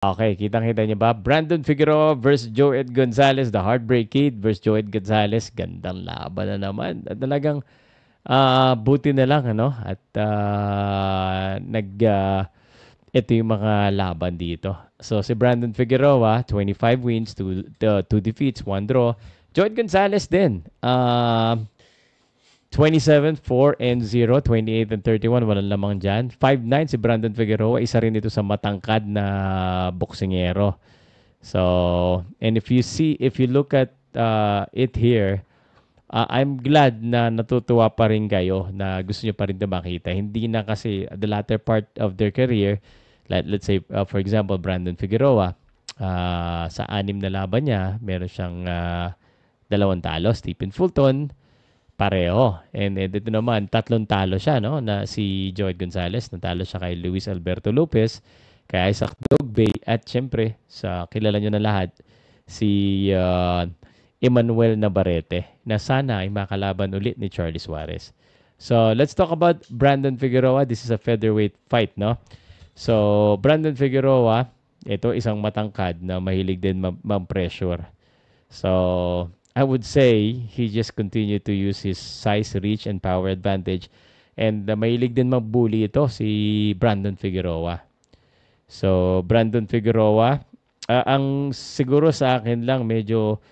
Okay, kitang-kita niyo ba? Brandon Figueroa versus Joed Gonzalez, the Heartbreak Kid versus Joed Gonzalez. Gandang laban na naman. At talagang buti na lang ano at ito yung mga laban dito. So si Brandon Figueroa, 25 wins, 2 defeats, 1 draw. Joed Gonzalez din. 27, 4 and 0, 28 and 31, walang lamang dyan. 5'9 si Brandon Figueroa, isa rin ito sa matangkad na boksingero. So, and if you look at it here, I'm glad na natutuwa pa rin kayo na gusto nyo pa rin ito makita. Hindi na kasi the latter part of their career, like, let's say, for example, Brandon Figueroa, sa 6 na laban niya, meron siyang 2 talo. Stephen Fulton, pareho. And dito naman, 3 talo siya, no? Na si Joed Gonzalez, natalo siya kay Luis Alberto Lopez, kay Isaac Dogbay, at syempre, sa kilala nyo na lahat, si Emmanuel Navarrete, na sana ay makalaban ulit ni Charlie Suarez. So, let's talk about Brandon Figueroa. This is a featherweight fight, no? So, Brandon Figueroa, ito isang matangkad na mahilig din mag-pressure. So, I would say he just continued to use his size, reach, and power advantage. And mahilig din mag-bully ito si Brandon Figueroa. So, Brandon Figueroa, ang siguro sa akin lang medyo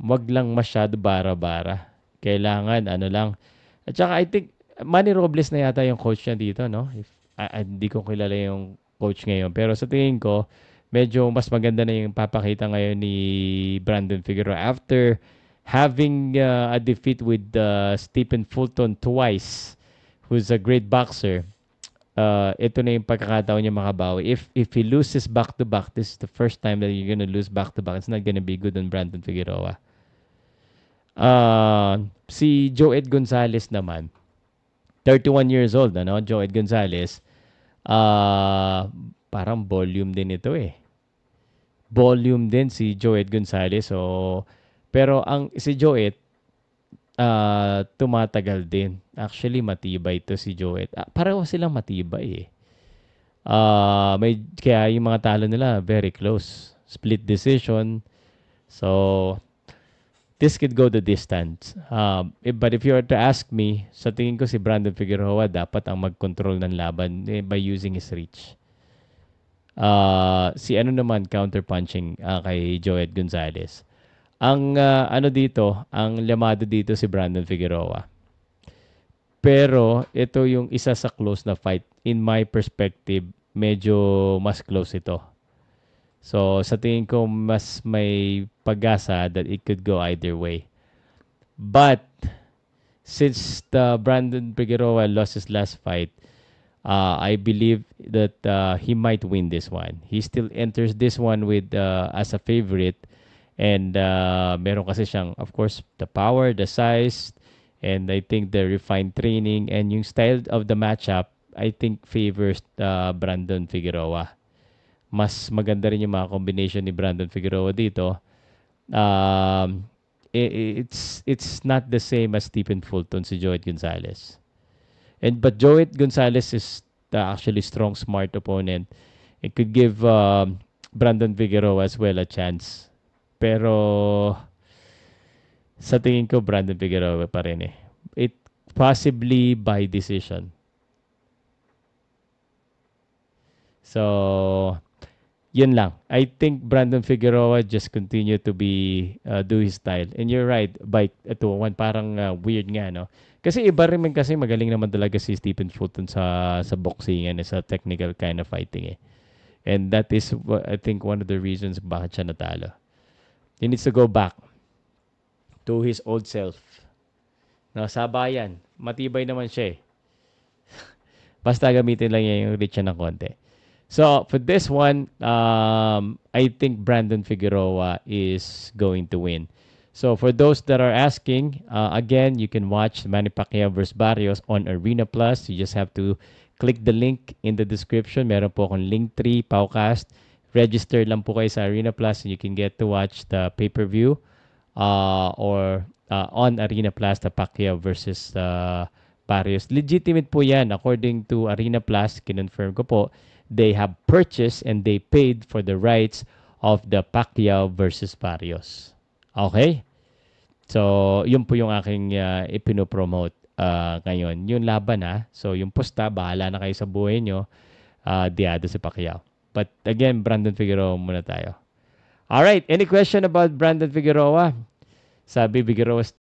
wag lang masyado bara-bara. Kailangan ano lang. At saka I think Manny Robles na yata yung coach niya dito, no? Hindi ko kilala yung coach ngayon. Pero sa tingin ko, medyo mas maganda na yung papakita ngayon ni Brandon Figueroa after having a defeat with Stephen Fulton twice, who's a great boxer. Ito na yung pagkakataon niya makabawi. If he loses back-to-back, this is the first time that you're gonna lose back-to-back. It's not gonna be good on Brandon Figueroa. Si Joed Gonzalez naman, 31 years old, ano? Joed Gonzalez, parang volume din ito eh. Volume din si Joed Gonzalez. So, pero ang si Joed, tumatagal din. Actually, matibay to si Joed. Pareho silang matibay eh. Kaya yung mga talo nila, very close. Split decision. So, this could go the distance. But if you were to ask me, sa tingin ko si Brandon Figueroa dapat ang mag-control ng laban by using his reach. Si ano naman counter-punching kay Joed Gonzalez. Ang ang lamado dito si Brandon Figueroa. Pero ito yung isa sa close na fight. In my perspective, medyo mas close ito. So, sa tingin ko, mas may pag-asa that it could go either way. But, since Brandon Figueroa lost his last fight, I believe that he might win this one. He still enters this one with as a favorite. And meron kasi siyang, of course, the power, the size, and I think the refined training and yung style of the matchup, I think favors Brandon Figueroa. Mas maganda rin yung mga combination ni Brandon Figueroa dito. It's not the same as Stephen Fulton, si Joed Gonzalez. But Joed Gonzalez is actually strong, smart opponent. It could give Brandon Figueroa as well a chance. Pero sa tingin ko, Brandon Figueroa pa rin eh. It possibly by decision. So, yun lang. I think Brandon Figueroa just continue to be do his style. And you're right, bike 2-1 parang weird nga, no? Kasi iba rin man kasi magaling naman talaga si Stephen Fulton sa boxing and sa technical kind of fighting eh. And that is I think one of the reasons bakit siya natalo. He needs to go back to his old self. No, sabayan. Matibay naman siya eh. Basta gamitin lang niya yung reach ng konti. So, for this one, I think Brandon Figueroa is going to win. So, for those that are asking, again, you can watch Manny Pacquiao vs. Barrios on Arena Plus. You just have to click the link in the description. Meron po akong Linktree, Powcast. Register lang po kayo sa Arena Plus and you can get to watch the pay-per-view or on Arena Plus, the Pacquiao versus Barrios. Legitimate po yan. According to Arena Plus, kinonfirm ko po, they have purchased and they paid for the rights of the Pacquiao versus Barrios. Okay? So, yun po yung aking ipinopromote ngayon. Yung laban So, yung posta, bahala na kayo sa buhay nyo. Diado si Pacquiao. But again, Brandon Figueroa muna tayo. Alright, any question about Brandon Figueroa? Sabi Figueroa